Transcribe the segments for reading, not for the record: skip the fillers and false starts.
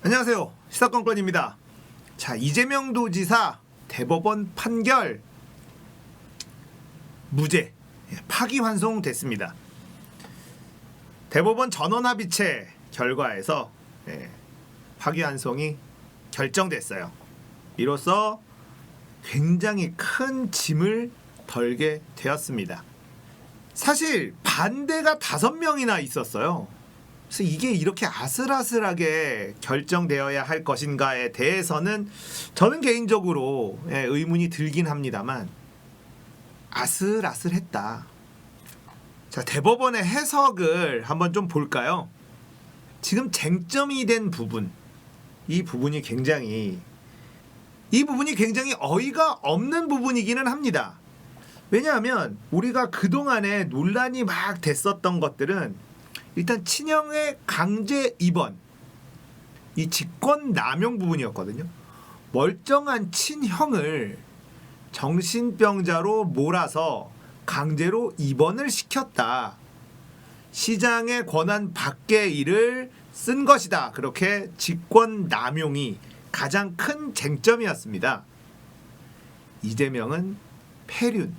안녕하세요. 시사건건입니다. 자, 이재명 도지사 대법원 판결 무죄 파기환송됐습니다. 대법원 전원합의체 결과에서 파기환송이 결정됐어요. 이로써 굉장히 큰 짐을 덜게 되었습니다. 사실 반대가 5명이나 있었어요. 그래서 이게 이렇게 아슬아슬하게 결정되어야 할 것인가에 대해서는 저는 개인적으로 의문이 들긴 합니다만 아슬아슬했다. 자, 대법원의 해석을 한번 좀 볼까요? 지금 쟁점이 된 부분, 이 부분이 굉장히 어이가 없는 부분이기는 합니다. 왜냐하면 우리가 그동안에 논란이 막 됐었던 것들은 일단 친형의 강제 입원, 이 직권남용 부분이었거든요. 멀쩡한 친형을 정신병자로 몰아서 강제로 입원을 시켰다. 시장의 권한 밖의 일을 쓴 것이다. 그렇게 직권남용이 가장 큰 쟁점이었습니다. 이재명은 폐륜,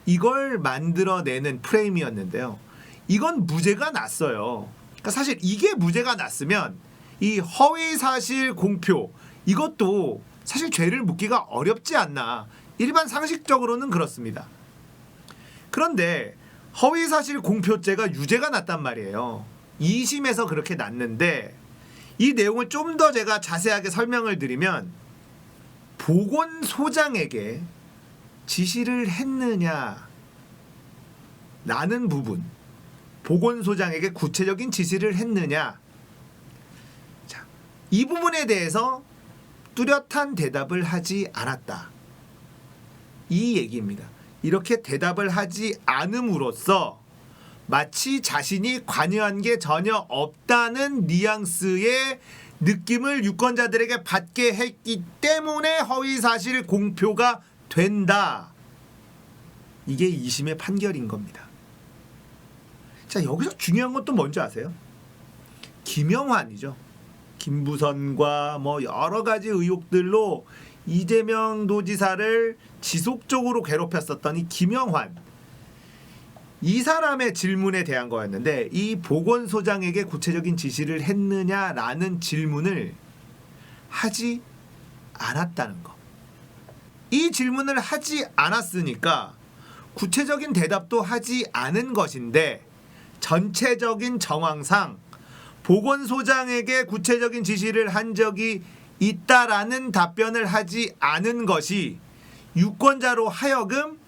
이걸 만들어내는 프레임이었는데요. 이건 무죄가 났어요. 그러니까 사실 이게 무죄가 났으면 이 허위사실 공표, 이것도 사실 죄를 묻기가 어렵지 않나. 일반 상식적으로는 그렇습니다. 그런데 허위사실 공표죄가 유죄가 났단 말이에요. 2심에서 그렇게 났는데 이 내용을 좀 더 제가 자세하게 설명을 드리면 보건소장에게 지시를 했느냐 라는 부분, 보건소장에게 구체적인 지시를 했느냐, 자, 이 부분에 대해서 뚜렷한 대답을 하지 않았다. 이 얘기입니다. 이렇게 대답을 하지 않음으로써 마치 자신이 관여한 게 전혀 없다는 뉘앙스의 느낌을 유권자들에게 받게 했기 때문에 허위사실 공표가 된다. 이게 2심의 판결인 겁니다. 자, 여기서 중요한 건 또 뭔지 아세요? 김영환이죠. 김부선과 뭐 여러 가지 의혹들로 이재명 도지사를 지속적으로 괴롭혔었던 이 김영환, 이 사람의 질문에 대한 거였는데 이 보건소장에게 구체적인 지시를 했느냐라는 질문을 하지 않았다는 거. 이 질문을 하지 않았으니까 구체적인 대답도 하지 않은 것인데 전체적인 정황상 보건소장에게 구체적인 지시를 한 적이 있다라는 답변을 하지 않은 것이 유권자로 하여금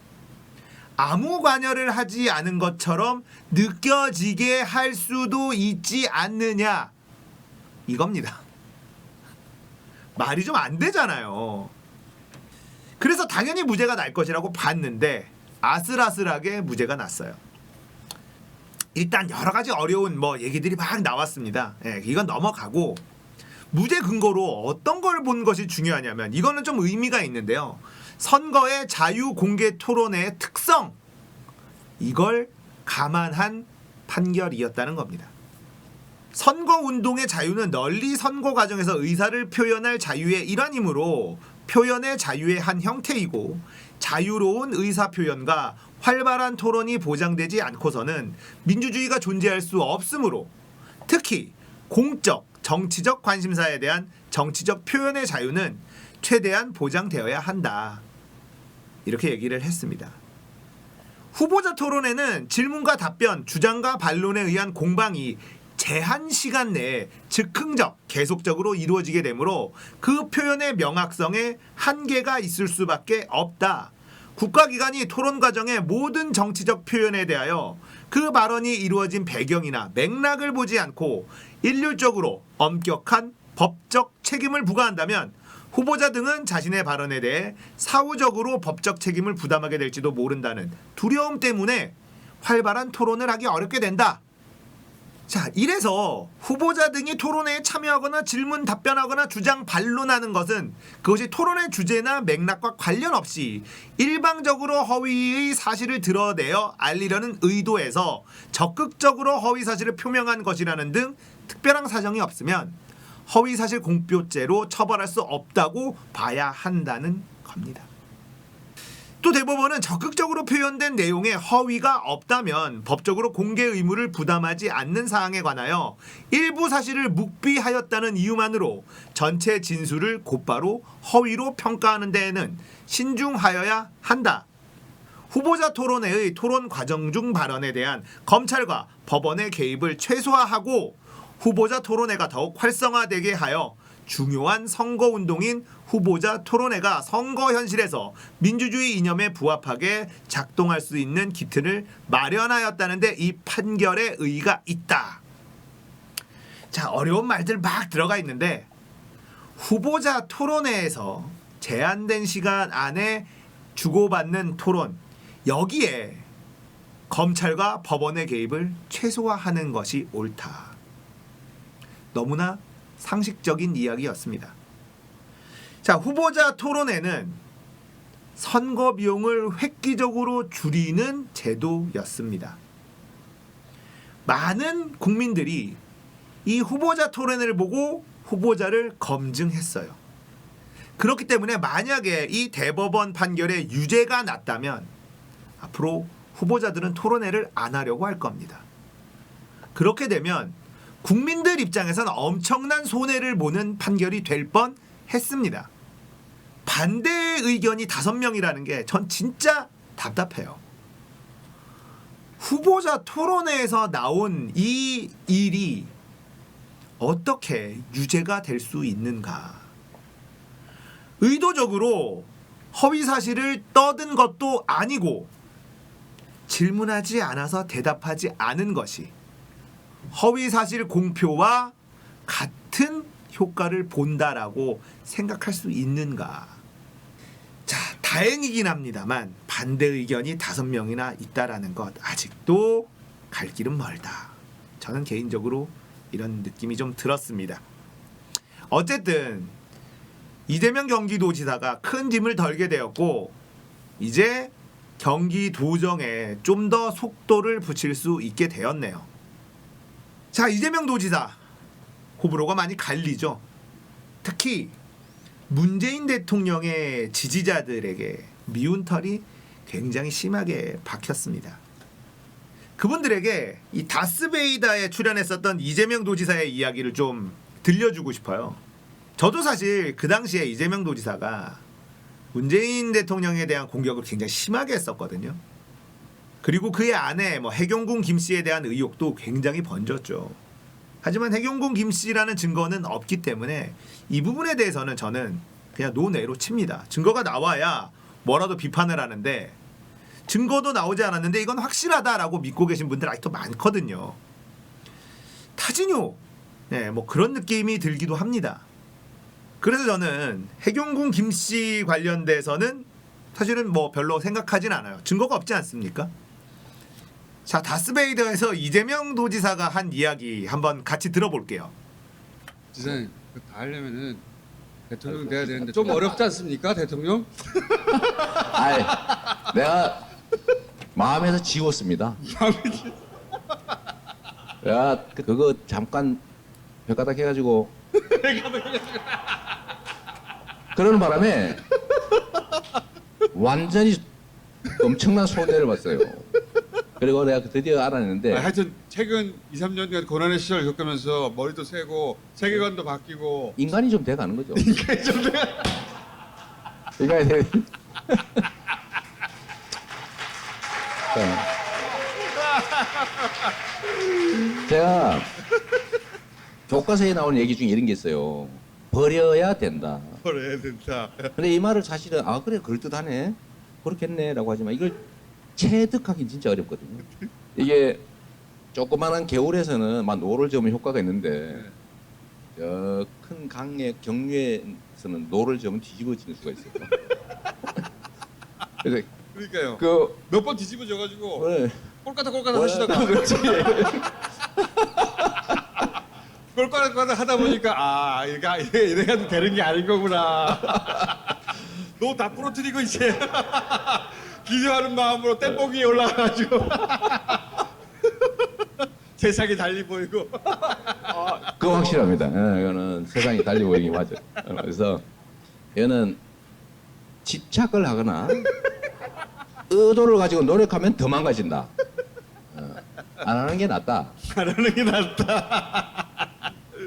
아무 관여를 하지 않은 것처럼 느껴지게 할 수도 있지 않느냐, 이겁니다. 말이 좀 안 되잖아요. 그래서 당연히 무죄가 날 것이라고 봤는데 아슬아슬하게 무죄가 났어요. 일단 여러 가지 어려운 얘기들이 막 나왔습니다. 이건 넘어가고 무죄 근거로 어떤 걸 본 것이 중요하냐면 이거는 좀 의미가 있는데요. 선거의 자유 공개 토론의 특성, 이걸 감안한 판결이었다는 겁니다. 선거운동의 자유는 널리 선거 과정에서 의사를 표현할 자유의 일환이므로 표현의 자유의 한 형태이고 자유로운 의사표현과 활발한 토론이 보장되지 않고서는 민주주의가 존재할 수 없으므로 특히 공적, 정치적 관심사에 대한 정치적 표현의 자유는 최대한 보장되어야 한다. 이렇게 얘기를 했습니다. 후보자 토론회는 질문과 답변, 주장과 반론에 의한 공방이 제한 시간 내에 즉흥적, 계속적으로 이루어지게 되므로 그 표현의 명확성에 한계가 있을 수밖에 없다. 국가기관이 토론 과정의 모든 정치적 표현에 대하여 그 발언이 이루어진 배경이나 맥락을 보지 않고 일률적으로 엄격한 법적 책임을 부과한다면 후보자 등은 자신의 발언에 대해 사후적으로 법적 책임을 부담하게 될지도 모른다는 두려움 때문에 활발한 토론을 하기 어렵게 된다. 자, 이래서 후보자 등이 토론회에 참여하거나 질문 답변하거나 주장 반론하는 것은 그것이 토론의 주제나 맥락과 관련 없이 일방적으로 허위의 사실을 드러내어 알리려는 의도에서 적극적으로 허위 사실을 표명한 것이라는 등 특별한 사정이 없으면 허위사실 공표죄로 처벌할 수 없다고 봐야 한다는 겁니다. 또 대법원은 적극적으로 표현된 내용에 허위가 없다면 법적으로 공개 의무를 부담하지 않는 사항에 관하여 일부 사실을 묵비하였다는 이유만으로 전체 진술을 곧바로 허위로 평가하는 데에는 신중하여야 한다. 후보자 토론회의 토론 과정 중 발언에 대한 검찰과 법원의 개입을 최소화하고 후보자 토론회가 더욱 활성화되게 하여 중요한 선거운동인 후보자 토론회가 선거 현실에서 민주주의 이념에 부합하게 작동할 수 있는 기틀을 마련하였다는 데 이 판결의 의의가 있다. 자, 어려운 말들 막 들어가 있는데 후보자 토론회에서 제한된 시간 안에 주고받는 토론, 여기에 검찰과 법원의 개입을 최소화하는 것이 옳다. 너무나 상식적인 이야기였습니다. 자, 후보자 토론회는 선거 비용을 획기적으로 줄이는 제도였습니다. 많은 국민들이 이 후보자 토론회를 보고 후보자를 검증했어요. 그렇기 때문에 만약에 이 대법원 판결에 유죄가 났다면 앞으로 후보자들은 토론회를 안 하려고 할 겁니다. 그렇게 되면 국민들 입장에서는 엄청난 손해를 보는 판결이 될 뻔했습니다. 반대 의견이 5명이라는 게 전 진짜 답답해요. 후보자 토론회에서 나온 이 일이 어떻게 유죄가 될 수 있는가? 의도적으로 허위 사실을 떠든 것도 아니고 질문하지 않아서 대답하지 않은 것이 허위 사실 공표와 같은 효과를 본다라고 생각할 수 있는가? 자, 다행이긴 합니다만 반대 의견이 5명이나 있다라는 것, 아직도 갈 길은 멀다. 저는 개인적으로 이런 느낌이 좀 들었습니다. 어쨌든 이재명 경기도지사가 큰 짐을 덜게 되었고 이제 경기도정에 좀 더 속도를 붙일 수 있게 되었네요. 자, 이재명 도지사 호불호가 많이 갈리죠. 특히 문재인 대통령의 지지자들에게 미운 털이 굉장히 심하게 박혔습니다. 그분들에게 이 다스베이다에 출연했었던 이재명 도지사의 이야기를 좀 들려주고 싶어요. 저도 사실 그 당시에 이재명 도지사가 문재인 대통령에 대한 공격을 굉장히 심하게 했었거든요. 그리고 그의 아내 해경궁 김 씨에 대한 의혹도 굉장히 번졌죠. 하지만 해경궁 김 씨라는 증거는 없기 때문에 이 부분에 대해서는 저는 그냥 논외로 칩니다. 증거가 나와야 뭐라도 비판을 하는데 증거도 나오지 않았는데 이건 확실하다라고 믿고 계신 분들 아직도 많거든요. 타진요, 그런 느낌이 들기도 합니다. 그래서 저는 해경궁 김 씨 관련돼서는 사실은 별로 생각하진 않아요. 증거가 없지 않습니까? 자, 다스베이더에서 이재명 도지사가 한 이야기 한번 같이 들어볼게요. 지사님, 다 하려면은 대통령 돼야 되는데 좀 어렵지 않습니까, 대통령? 아이, 내가 마음에서 지웠습니다. 내가 그거 잠깐 벽가닥 해가지고 그러는 바람에 완전히 엄청난 손해를 봤어요. 그리고 내가 드디어 알아냈는데 하여튼 최근 2, 3년간 고난의 시절을 겪으면서 머리도 새고 세계관도 바뀌고 인간이 좀 돼가는 거죠. 인간이 좀 돼. 인간이 돼. 제가 교과서에 나오는 얘기 중에 이런 게 있어요. 버려야 된다. 그래야 된다. 근데 이 말을 사실은 그래 그럴듯하네 그렇겠네라고 하지만 이걸 체득하기 진짜 어렵거든요. 이게 조그마한 개울에서는 막 노를 저으면 효과가 있는데 저 큰 강의 경류에서는 노를 저으면 뒤집어지는 수가 있어요. 그래서 그러니까요. 그 몇 번 뒤집어져가지고 네. 꼴까닥 하시다가 그렇지. 꼴까닥 하다 보니까 이래가도 되는 게 아닌 거구나. 너 다 부러뜨리고 이제 기도하는 마음으로 땜봉 위에 올라가가지고 세상이 달리 보이고. 그거 확실합니다. 이거는 세상이 달리 보이기 맞아요. 그래서 얘는 집착을 하거나 의도를 가지고 노력하면 더 망가진다. 안 하는 게 낫다. 잘하는 게 낫다.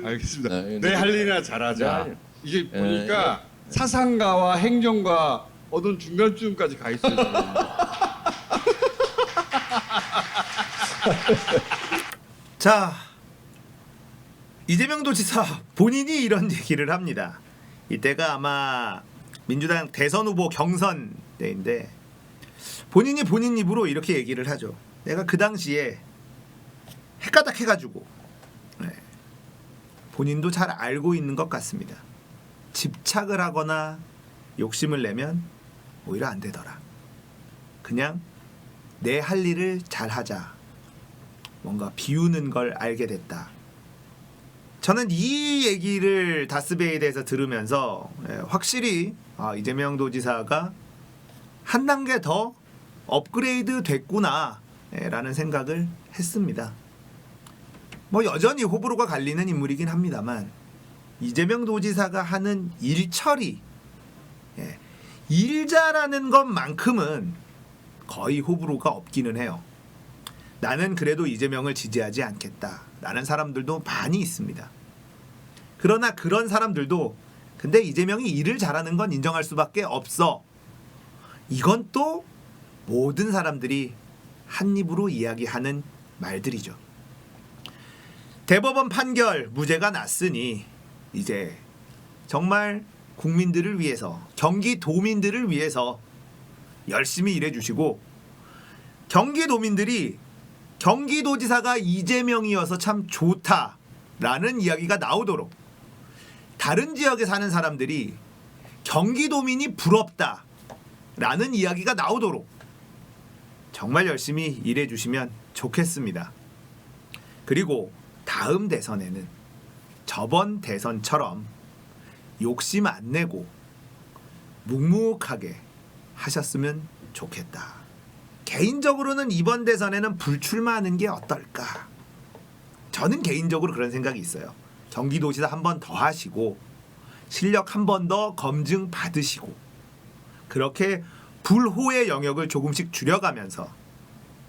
알겠습니다. 네, 내 할 일이나 잘하자. 네. 이게 보니까 사상가와 행정가 어떤 중간쯤까지 가 있어요. 지금. 자, 이재명 도지사 본인이 이런 얘기를 합니다. 이때가 아마 민주당 대선 후보 경선 때인데 본인이 본인 입으로 이렇게 얘기를 하죠. 내가 그 당시에 헷가닥해가지고 본인도 잘 알고 있는 것 같습니다. 집착을 하거나 욕심을 내면 오히려 안 되더라. 그냥 내 할 일을 잘 하자. 뭔가 비우는 걸 알게 됐다. 저는 이 얘기를 다스베이에 대해서 들으면서 확실히 이재명 도지사가 한 단계 더 업그레이드 됐구나 라는 생각을 했습니다. 뭐 여전히 호불호가 갈리는 인물이긴 합니다만 이재명 도지사가 하는 일처리, 일 잘하는 것만큼은 거의 호불호가 없기는 해요. 나는 그래도 이재명을 지지하지 않겠다 라는 사람들도 많이 있습니다. 그러나 그런 사람들도 근데 이재명이 일을 잘하는 건 인정할 수밖에 없어. 이건 또 모든 사람들이 한 입으로 이야기하는 말들이죠. 대법원 판결 무죄가 났으니 이제 정말 국민들을 위해서 경기도민들을 위해서 열심히 일해주시고 경기도민들이 경기도지사가 이재명이어서 참 좋다라는 이야기가 나오도록 다른 지역에 사는 사람들이 경기도민이 부럽다라는 이야기가 나오도록 정말 열심히 일해주시면 좋겠습니다. 그리고 다음 대선에는 저번 대선처럼 욕심 안 내고 묵묵하게 하셨으면 좋겠다. 개인적으로는 이번 대선에는 불출마하는 게 어떨까? 저는 개인적으로 그런 생각이 있어요. 경기도지사 한 번 더 하시고 실력 한 번 더 검증 받으시고 그렇게 불호의 영역을 조금씩 줄여가면서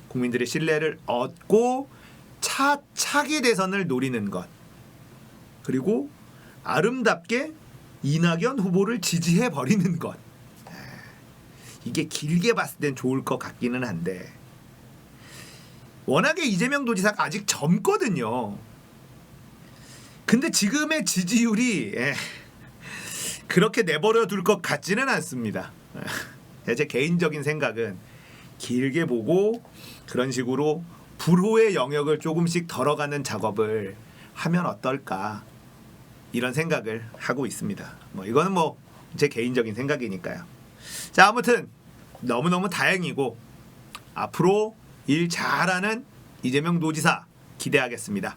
국민들의 신뢰를 얻고 차차기 대선을 노리는 것, 그리고 아름답게 이낙연 후보를 지지해 버리는 것, 이게 길게 봤을 땐 좋을 것 같기는 한데 워낙에 이재명 도지사가 아직 젊거든요. 근데 지금의 지지율이 그렇게 내버려 둘 것 같지는 않습니다. 제 개인적인 생각은 길게 보고 그런 식으로 불호의 영역을 조금씩 덜어가는 작업을 하면 어떨까 이런 생각을 하고 있습니다. 뭐 이거는 뭐 제 개인적인 생각이니까요. 자, 아무튼 너무너무 다행이고 앞으로 일 잘하는 이재명 도지사 기대하겠습니다.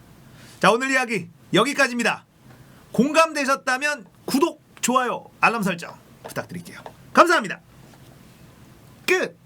자, 오늘 이야기 여기까지입니다. 공감되셨다면 구독, 좋아요, 알람 설정 부탁드릴게요. 감사합니다. 끝.